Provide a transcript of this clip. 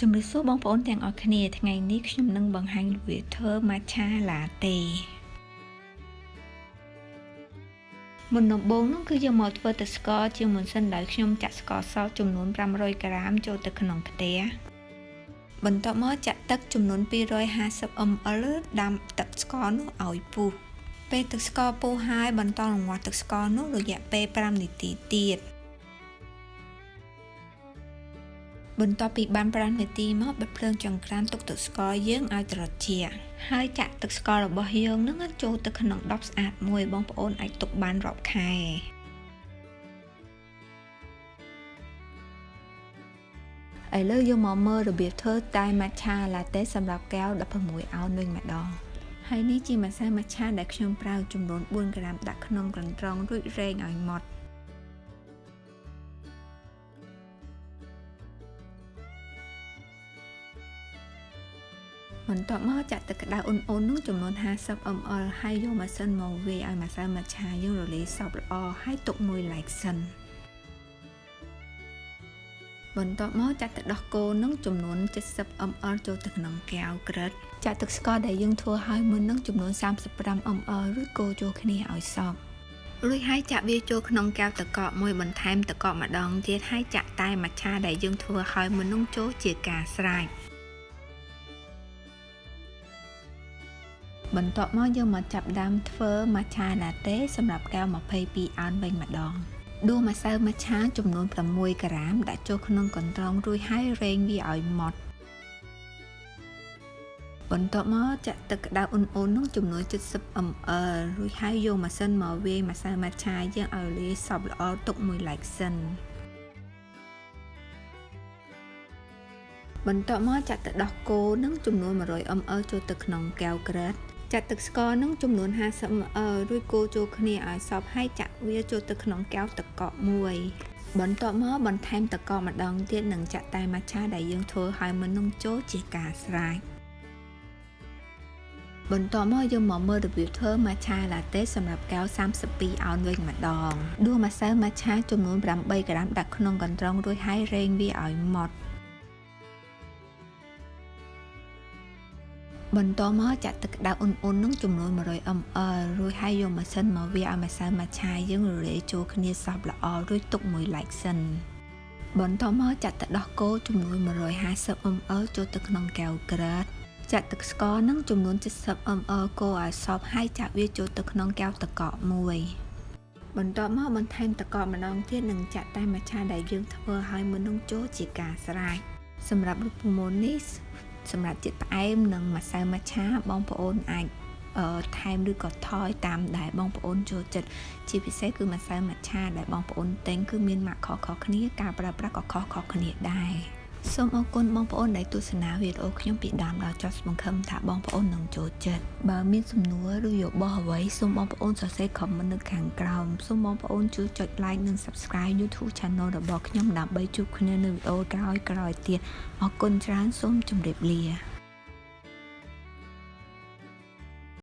ជំរាបសួរបងប្អូនទាំងអស់គ្នាថ្ងៃនេះខ្ញុំនឹងបង្ហាញរបៀបធ្វើ matcha latte មុនដំបូងនោះគឺយើងមកធ្វើទឹកស្ករជាមុនសិនដោយខ្ញុំចាក់ស្ករសចំនួន500ក្រាមចូលទៅក្នុងខ្ទះបន្ទាប់មកចាក់ទឹកចំនួន250 ml ដាំទឹកស្ករនោះឲ្យពុះពេលទឹកស្ករពុះហើយបន្តរង្វាស់ទឹកស្ករនោះរយៈពេល5នាទីទៀតបន្ទាប់ពីបាន5នាទីមកបិទភ្លើងចង្ក្រានទុកទឹកស្ករយើងឲ្យត្រជាក់ហើយចាក់ទឹកស្កររបស់យើងនឹងចូលទៅក្នុងដបស្អាតមួយបងប្អូនអាចទុកបានរាប់ខែឥឡូវយើងមកមើលរបៀបធ្វើតែ matcha latte សម្រាប់កែវ16អោនវិញម្ដងហើយនេះជាម្សៅ matcha ដែលខ្ញុំប្រើចំនួន4ក្រាមដាក់ក្នុងកន្ត្រងរួចរែងឲ្យម៉ត់បន្ទាប់មកចាក់ទឹកក្តៅអ៊ុនៗនោះចំនួន50 ml ហើយយកម៉ាស៊ីនមកវាយឲ្យម្សៅ matcha យើងរលាយសព្វល្អហើយទុកមួយឡែកសិនបន្ទាប់មកចាក់ទឹកដោះគោនឹងចំនួន70 ml ចូលទៅក្នុងកែវក្រិតចាក់ទឹកស្ករដែលយើងធ្វើឲ្យមុននឹងចំនួន35 ml រួចកូរចូលគ្នាឲ្យសព្វរួចហើយចាក់វាចូលក្នុងកែវទឹកកកមួយបន្ថែមទឹកកកម្ដងទៀតហើយចាក់តែ matcha ដែលយើងធ្វើឲ្យមុននឹងចូលជាការស្រេចបន្ទាប់មកយើងមកចាប់ដើមធ្វើ matcha latte សម្រាប់កែវ22អោនវិញម្ដងដួសម្សៅ matcha ចំនួន6ក្រាមដាក់ចូលក្នុងកន្ត្រងរួចហើយរែងវាឲ្យម៉ត់បន្ទាប់មកចាក់ទឹកក្តៅអ៊ុនៗនោះចំនួន70 ml រួចហើយយកម៉ាស៊ីនមកវាយម្សៅ matcha យើងឲ្យលាយសព្វល្អទុកមួយឡែកសិនបន្ទាប់មកចាក់ទឹកដោះគោនឹងចំនួន100 ml ចូលទៅក្នុងកែវក្រិតចាក់ទឹកស្ករនឹងចំនួន50 ml រួចកូរចូលគ្នាឲ្យសព្វហើយចាក់វាចូលទៅក្នុងកែវទឹកកកមួយបន្ទាប់មកបន្ថែមទឹកកកម្ដងទៀតនិងចាក់តែ matcha ដែលយើងធ្វើឲ្យមុននឹងចូលជាការស្រេចបន្ទាប់មកយើងមកមើលរបៀបធ្វើ matcha latte សម្រាប់កែវ32អោនវិញម្ដងដួសម្សៅ matcha ចំនួន8ក្រាមដាក់ក្នុងកន្ត្រងរួចហើយរែងវាឲ្យម៉ត់បន្តមកចាក់ទឹកក្តៅអ៊ុនៗនឹងចំនួន100 ml រួចហើយយកម៉ាស៊ីនមកវាយឲ្យម្សៅ matcha យើងរលាយចូលគ្នាសព្វល្អរួចទុកមួយឡែកសិនបន្តមកចាក់ទឹកដោះគោចំនួន150 ml ចូលទៅក្នុងកែវក្រិតចាក់ទឹកស្ករនឹងចំនួន70 ml កូរឲ្យសព្វហើយចាក់វាចូលទៅក្នុងកែវទឹកកកមួយបន្ទាប់មកបន្ថែមទឹកកកម្ដងទៀតនិងចាក់តែ matcha ដែលយើងធ្វើឲ្យមុននឹងចូលជាការស្រេចសម្រាប់រូបមន្តនេះសម្រាប់ជាតិផ្អែមនិងម្សៅ matcha បងប្អូនអាចថែមឬក៏ថយតាមដែលបងប្អូនចូលចិត្តជាពិសេសគឺម្សៅ matcha ដែលបងប្អូនទិញគឺមានម៉ាកខុសៗគ្នាការប្រើប្រាស់ក៏ខុសៗគ្នាដែរសូមអរគុណបងប្អូនដែលទស្សនាវីដេអូខ្ញុំពីដើមដល់ចប់សង្ឃឹមថាបងប្អូននឹងចូលចិត្តបើមានសំណួរឬយោបល់អ្វីសូមបងប្អូនសរសេរ comment នៅខាងក្រោមសូមបងប្អូនជួយចុច like និង subscribe YouTube channel របស់ខ្ញុំដើម្បីជួបគ្នានៅវីដេអូក្រោយៗទៀតអរគុណច្រើនសូមជម្រាបលា